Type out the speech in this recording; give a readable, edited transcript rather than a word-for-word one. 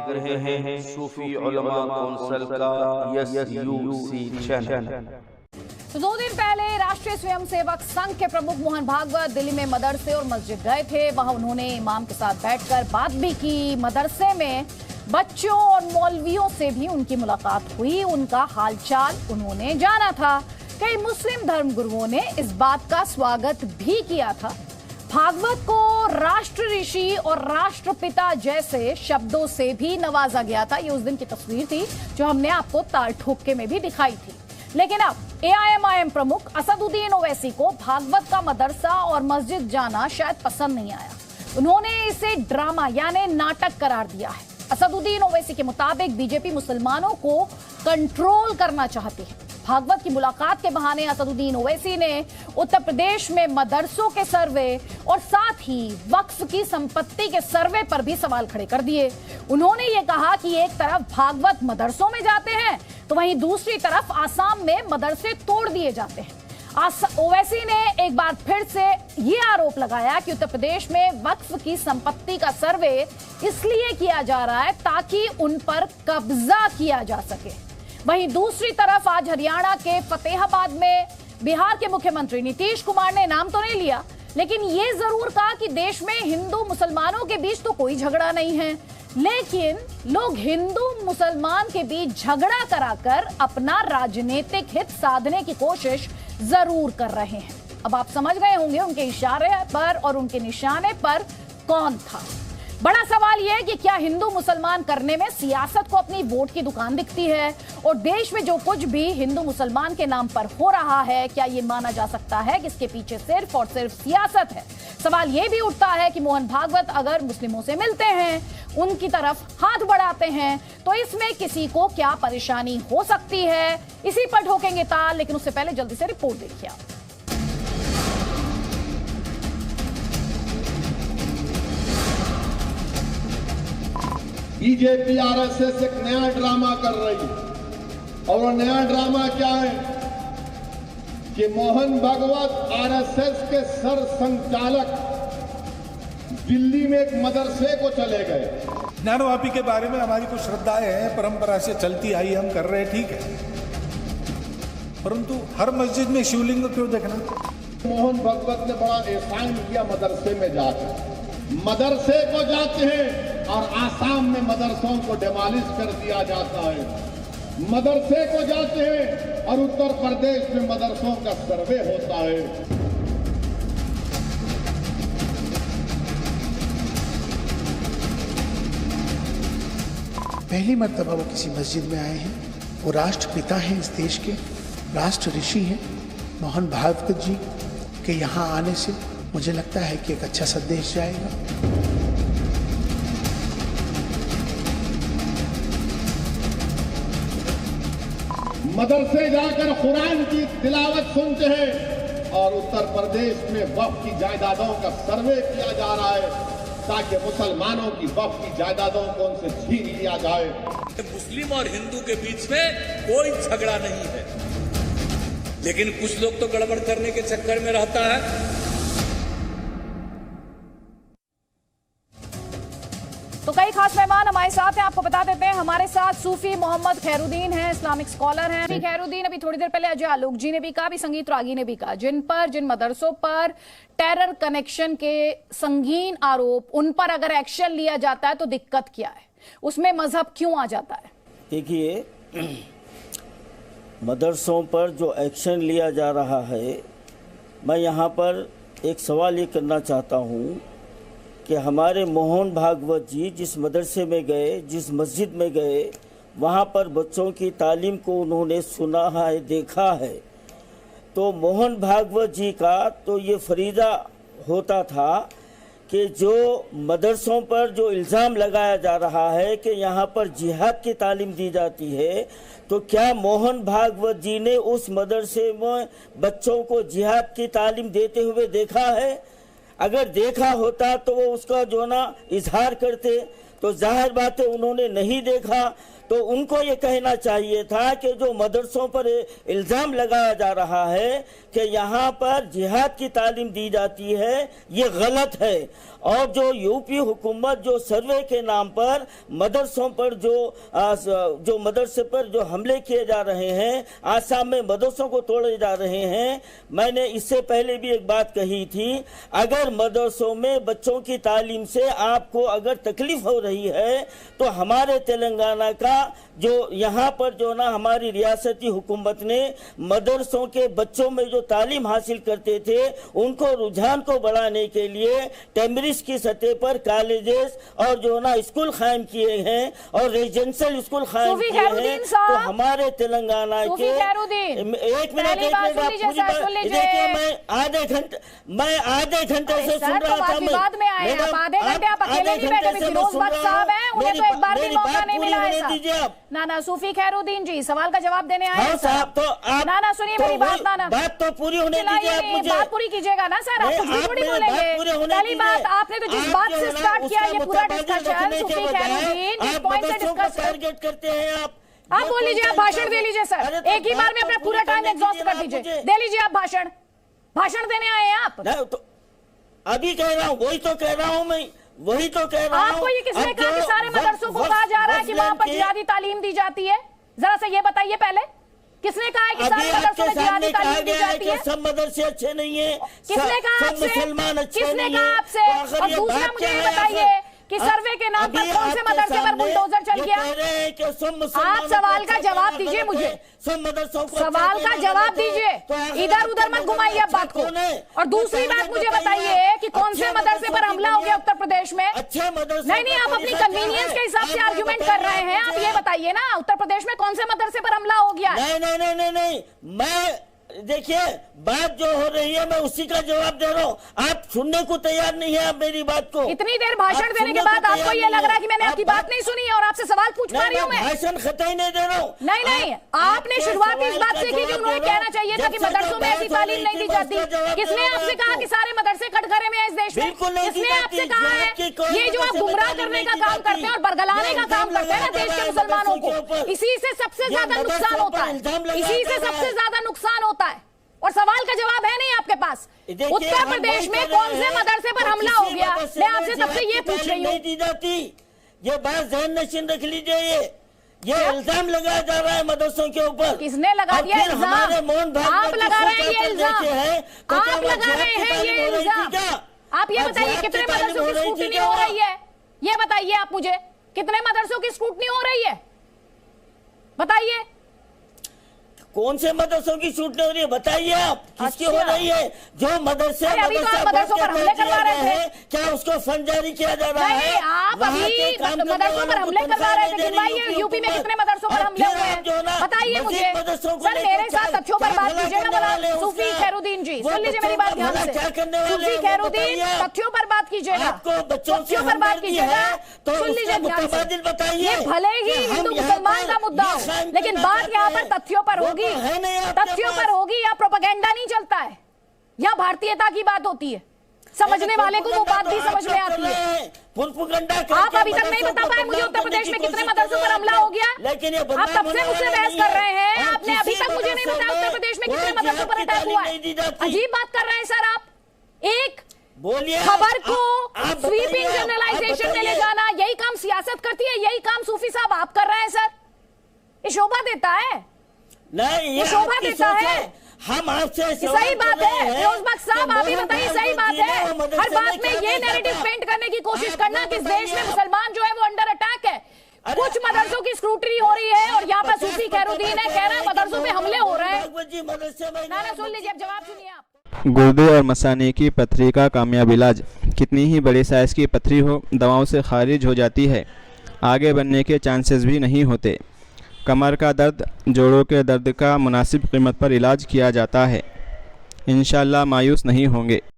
देख रहे हैं सूफी उलमा कौंसिल का SUC चैनल। तो 2 दिन पहले राष्ट्रीय स्वयंसेवक संघ के प्रमुख मोहन भागवत दिल्ली में मदरसे और मस्जिद गए थे। वहां उन्होंने इमाम के साथ बैठकर बात भी की। मदरसे में बच्चों और मौलवियों से भी उनकी मुलाकात हुई, उनका हालचाल उन्होंने जाना था। कई मुस्लिम धर्मगुरुओं ने इस बात का स्वागत भी किया था। भागवत को राष्ट्र ऋषि और राष्ट्रपिता जैसे शब्दों से भी नवाजा गया था। ये उस दिन की तस्वीर थी जो हमने आपको ताल ठोके में भी दिखाई थी। लेकिन अब AIMIM प्रमुख असदुद्दीन ओवैसी को भागवत का मदरसा और मस्जिद जाना शायद पसंद नहीं आया। उन्होंने इसे ड्रामा यानी नाटक करार दिया है। असदुद्दीन ओवैसी के मुताबिक बीजेपी मुसलमानों को कंट्रोल करना चाहती है। भागवत की मुलाकात के बहाने असदुद्दीन ओवैसी ने उत्तर प्रदेश में मदरसों के सर्वे और साथ ही वक्फ की संपत्ति के सर्वे पर भी सवाल खड़े कर दिए। उन्होंने ये कहा कि एक तरफ भागवत मदरसों में जाते हैं तो वहीं दूसरी तरफ आसाम में मदरसे तोड़ दिए जाते हैं। ओवैसी ने एक बार फिर से ये आरोप लगाया कि उत्तर प्रदेश में वक्फ की संपत्ति का सर्वे इसलिए किया जा रहा है ताकि उन पर कब्जा किया जा सके। वहीं दूसरी तरफ आज हरियाणा के फतेहाबाद में बिहार के मुख्यमंत्री नीतीश कुमार ने नाम तो नहीं लिया, लेकिन ये जरूर कहा कि देश में हिंदू मुसलमानों के बीच तो कोई झगड़ा नहीं है, लेकिन लोग हिंदू मुसलमान के बीच झगड़ा कराकर अपना राजनीतिक हित साधने की कोशिश जरूर कर रहे हैं। अब आप समझ गए होंगे उनके इशारे पर और उनके निशाने पर कौन था। बड़ा सवाल यह है कि क्या हिंदू मुसलमान करने में सियासत को अपनी वोट की दुकान दिखती है और देश में जो कुछ भी हिंदू मुसलमान के नाम पर हो रहा है क्या ये माना जा सकता है कि इसके पीछे सिर्फ और सिर्फ सियासत है। सवाल यह भी उठता है कि मोहन भागवत अगर मुस्लिमों से मिलते हैं, उनकी तरफ हाथ बढ़ाते हैं तो इसमें किसी को क्या परेशानी हो सकती है। इसी पर ठोकेंगे ताल, लेकिन उससे पहले जल्दी से रिपोर्ट देखिए आप। बीजेपी RSS एक नया ड्रामा कर रही है और वो नया ड्रामा क्या है कि मोहन भागवत RSS के सर संचालक दिल्ली में एक मदरसे को चले गए। ज्ञानवापी के बारे में हमारी कुछ श्रद्धाएं हैं, परंपरा से चलती आई, हम कर रहे हैं, ठीक है, परंतु हर मस्जिद में शिवलिंग क्यों देखना। मोहन भागवत ने बड़ा एहसान किया मदरसे में जाकर। मदरसे को जाते हैं और आसाम में मदरसों को डिमोलिश कर दिया जाता है। मदरसे को जाते हैं और उत्तर प्रदेश में मदरसों का सर्वे होता है। पहली मर्तबा वो किसी मस्जिद में आए हैं। वो राष्ट्रपिता हैं इस देश के, राष्ट्र ऋषि हैं मोहन भागवत जी के यहाँ आने से मुझे लगता है कि एक अच्छा संदेश जाएगा। मदरसे जाकर कुरान की तिलावत सुनते हैं और उत्तर प्रदेश में वक्फ की जायदादों का सर्वे किया जा रहा है ताकि मुसलमानों की वक्फ की जायदादों को उनसे छीन लिया जाए। मुस्लिम और हिंदू के बीच में कोई झगड़ा नहीं है, लेकिन कुछ लोग तो गड़बड़ करने के चक्कर में रहता है। तो कई खास मेहमान हमारे साथ हैं, आपको बता देते हैं। हमारे साथ सूफी मोहम्मद खैरुद्दीन हैं, इस्लामिक स्कॉलर हैं। खैरुद्दीन, अभी थोड़ी देर पहले अजय आलोक जी ने भी कहा, अभी संगीत रागी ने भी कहा, जिन मदरसों पर टेरर कनेक्शन के संगीन आरोप, उन पर अगर एक्शन लिया जाता है तो दिक्कत क्या है, उसमें मजहब क्यों आ जाता है? देखिए, मदरसों पर जो एक्शन लिया जा रहा है, मैं यहाँ पर एक सवाल ये करना चाहता हूँ कि हमारे मोहन भागवत जी जिस मदरसे में गए, जिस मस्जिद में गए, वहाँ पर बच्चों की तालीम को उन्होंने सुना है, देखा है। तो मोहन भागवत जी का तो ये फरीदा होता था कि जो मदरसों पर जो इल्ज़ाम लगाया जा रहा है कि यहाँ पर जिहाद की तालीम दी जाती है, तो क्या मोहन भागवत जी ने उस मदरसे में बच्चों को जिहाद की तालीम देते हुए देखा है? अगर देखा होता तो वो उसका जो ना इजहार करते, तो जाहिर बात है उन्होंने नहीं देखा, तो उनको ये कहना चाहिए था कि जो मदरसों पर इल्ज़ाम लगाया जा रहा है कि यहाँ पर जिहाद की तालीम दी जाती है, ये गलत है। और जो यूपी हुकूमत जो सर्वे के नाम पर मदरसों पर जो मदरसे पर जो हमले किए जा रहे हैं, आसाम में मदरसों को तोड़े जा रहे हैं, मैंने इससे पहले भी एक बात कही थी, अगर मदरसों में बच्चों की तालीम से आपको अगर तकलीफ हो रही है तो हमारे तेलंगाना का जो यहाँ पर जो ना हमारी रियासती हुकूमत ने मदरसों के बच्चों में जो तालीम हासिल करते थे उनको रुझान को बढ़ाने के लिए टेमरिस की सतह पर कॉलेजेस और जो ना स्कूल कायम किए हैं और रेजिडेंशियल स्कूल कायम किए हैं। तो हमारे तेलंगाना के एक मिनट देखिए, मैं आधे घंटे से सुन रहा था। दीजिए आप नाना सूफी खैरुद्दीन जी सवाल का जवाब देने आए हैं साहब। तो आप नाना सुनिए मेरी बात, नाना बात तो पूरी होने दीजिए आप मुझे। बात पूरी कीजिएगा ना सर, आप कुछ भी बोलेंगे। पहली बात, आपने तो जिस बात से स्टार्ट किया ये पूरा डिस्कशन सूफी खैरुद्दीन जिस पॉइंट से डिस्कस टारगेट करते हैं आप बोल लीजिए, आप भाषण दे लीजिए सर, एक ही बार में अपना पूरा टाइम एग्जॉस्ट कर दीजिए, दे लीजिए आप भाषण देने आए हैं आप। तो अभी कह रहा हूँ, वही तो कह रहा हूँ मैं, वही तो कह रहा हूँ। आपको ये किसने कहा कि सारे मदरसों को कहा जा रहा है कि वहाँ पर जिहादी तालीम दी जाती है? जरा से ये बताइए पहले, किसने कहा है कि सारे मदरसों में जिहादी तालीम दी जाती है? सब मदरसे अच्छे नहीं है। किसने कहा आपसे? मुसलमान अच्छे किसने नहीं कहा आपसे? है। और दूसरा मुझे ये बताइए कि सर्वे के नाम पर कौन से मदरसे पर बुलडोजर चल गया? आप सवाल का जवाब दीजिए मुझे, सवाल का जवाब दीजिए, इधर उधर मत घुमाइए आप बात को। और दूसरी बात मुझे बताइए कि कौन से मदरसे पर हमला हो गया उत्तर प्रदेश में? अच्छे मदरसे नहीं, आप अपनी कन्वीनियंस के हिसाब से आर्ग्यूमेंट कर रहे हैं। आप ये बताइए ना, उत्तर प्रदेश में कौन से मदरसे पर हमला हो गया? नहीं, मैं देखिए बात जो हो रही है मैं उसी का जवाब दे रहा हूँ। आप सुनने को तैयार नहीं है आप मेरी बात को। इतनी देर भाषण देने के बाद आपको ये लग रहा है कि मैंने आपकी बात नहीं सुनी और आपसे सवाल पूछ पा रही हूँ मैं? भाषण खत्म नहीं दे रहा हूँ। नहीं, आपने शुरुआत इस बात से की कि उन्होंने कहना चाहिए था कि मदरसों में ऐसी तालीम नहीं दी जाती। किसने आपसे कहा कि सारे मदरसे कटघरे में इस देश में? किसने आपसे कहा है? ये जो आप गुमराह करने का काम करते हैं और बरगलाने का काम करते हैं ना देश के मुसलमानों को, इसी से सबसे ज्यादा नुकसान होता है, इसी से सबसे ज्यादा नुकसान होता है। और सवाल का जवाब है नहीं आपके पास। उत्तर प्रदेश में कौन से मदरसे पर हमला हो गया? मैं आपसे तब से ये पूछ रही हूँ। दी जाती, ये बात ज़हन नशीन रख लीजिए। ये इल्जाम लगाया जा रहा है मदरसों के ऊपर। किसने लगा दिया इल्जाम? आप लगा रहे हैं ये इल्जाम, आप लगा रहे हैं ये इल्जाम। आप ये बताइए कितने मदरसों की स्क्रूटनी हो रही है? ये बताइए आप मुझे, कितने मदरसों की स्क्रूटनी हो रही है? बताइए कौन से मदरसों की शूटिंग हो रही है बताइए आप, किसकी हो रही है? जो मदरसे मदरसों पर हमले करवा रहे थे, क्या उसको फंड जारी किया जा रहा है? आप अभी मदरसों पर हमले करवा रहे थे, दिलवाइए यूपी में कितने मदरसों पर हमले हुए हैं बताइए मुझे। सर मेरे साथ तथ्यों पर बात कीजिए ना सूफी खैरुद्दीन जी, सुन लीजिए मेरी बात ध्यान से। सूफी खैरुद्दीन तथ्यों पर बात कीजिएगा, तथ्यों पर बात कीजिएगा, सुन लीजिए ध्यान से। ये भले ही हिंदू मुसलमान का मुद्दा हो, लेकिन बात यहाँ पर तथ्यों पर होगी, तथ्यों पर होगी। या प्रोपेगेंडा नहीं चलता है, या भारतीयता की बात होती है। समझने वाले को वो बात भी समझ में आती है। आप अभी तक नहीं बता पाए मुझे उत्तर प्रदेश में कितने मदरसों पर हमला हो गया? आप तब से मुझसे बहस कर रहे हैं, आपने अभी तक मुझे नहीं बताया उत्तर प्रदेश में कितने मदरसों पर अटैक हुआ है। अजीब बात कर रहे हैं सर आप। एक खबर को स्वीपिंग जनरलाइजेशन में ले जाना, यही काम सियासत करती है, यही काम सूफी साहब आप कर रहे हैं सर। ये शोभा देता है? नहीं, ये शोभा देता है। हम आपसे सही बात है फिरोज बख्श साहब, आप ही बताइए सही बात है। हर बात में ये नैरेटिव पेंट करने की कोशिश करना कि इस देश में मुसलमान जो है वो अंडर अटैक है। कुछ मदरसों की स्क्रूटनी हो रही है और यहाँ पर सूफी खैरुद्दीन है कह रहा है मदरसों पे हमले हो रहे हैं। नाना सुन लीजिए, अब जवाब सुनिए आप। गुर्दे और मसाने की पथरी का कामयाब इलाज। कितनी ही बड़ी साइज की पथरी हो, दवाओं से खारिज हो जाती है, आगे बढ़ने के चांसेस भी नहीं होते। कमर का दर्द, जोड़ों के दर्द का मुनासिब कीमत पर इलाज किया जाता है। इंशाअल्लाह मायूस नहीं होंगे।